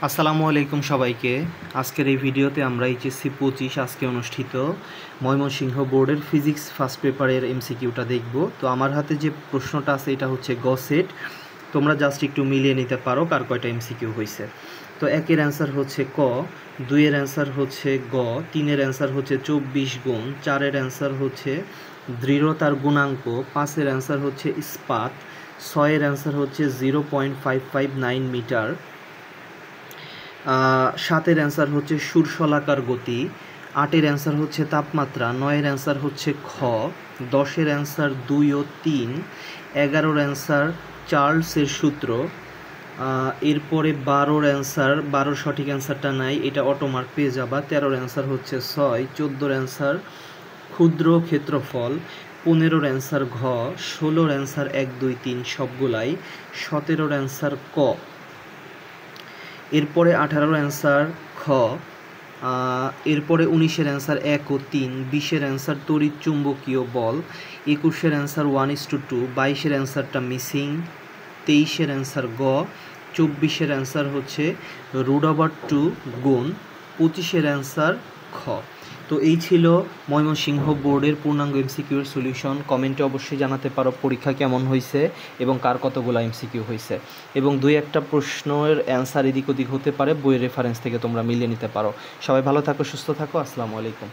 আসসালামু আলাইকুম সবাইকে। আজকের এই ভিডিওতে আমরা এইচএসসি 25 আজকে অনুষ্ঠিত ময়মনসিংহ বোর্ডের ফিজিক্স ফার্স্ট পেপারের এমসিকিউটা দেখব। তো আমার হাতে যে প্রশ্নটা আছে এটা হচ্ছে গ সেট। তোমরা জাস্ট একটু মিলিয়ে নিতে পারো কার কয়টা এমসিকিউ হয়েছে। তো একের অ্যান্সার হচ্ছে ক, দুইয়ের অ্যান্সার হচ্ছে গ, তিনের অ্যান্সার হচ্ছে 24 গুণ, চারের অ্যান্সার হচ্ছে দৃঢ়তার গুণাঙ্ক, পাঁচের অ্যান্সার হচ্ছে ইস্পাত, ছয়ের অ্যান্সার হচ্ছে 0.559 মিটার, সাতের অ্যান্সার হচ্ছে সুরশলাকার গতি, আটের অ্যান্সার হচ্ছে তাপমাত্রা, নয়ের অ্যান্সার হচ্ছে খ, দশের অ্যান্সার 2 ও 3, 11-র অ্যান্সার চার্লসের সূত্র, এরপরে 12-র অ্যান্সার 12 সঠিক অ্যান্সারটা নাই, এটা অটোমার্ক পেয়ে যাবা। 13-র অ্যান্সার হচ্ছে 6, 14-র অ্যান্সার ক্ষুদ্র ক্ষেত্রফল, 15-র অ্যান্সার ঘ, 16-র অ্যান্সার 1 2 3 সবগুলাই, 17-র অ্যান্সার ক, এরপরে 18-র অ্যান্সার খ, এরপরে 19-এর অ্যান্সার 1 ও 3, 20-এর অ্যান্সার তড়িৎ চুম্বকীয় বল, 21-এর অ্যান্সার 1:2, 22-এর অ্যান্সারটা মিসিং, 23-এর অ্যান্সার গ, 24-এর অ্যান্সার হচ্ছে √2 গুণ, 25-এর অ্যান্সার খ। তো এই ছিল ময়মনসিংহ বোর্ডের পূর্ণাঙ্গ এমসিকিউর সলিউশন। কমেন্টে অবশ্যই জানাতে পারো পরীক্ষা কেমন হয়েছে এবং কার কতগুলো এমসিকিউ হয়েছে, এবং দুই একটা প্রশ্নের অ্যান্সার এদিক ওদিক হতে পারে, বইয়ের রেফারেন্স থেকে তোমরা মিলিয়ে নিতে পারো। সবাই ভালো থাকো, সুস্থ থাকো, আসসালামু আলাইকুম।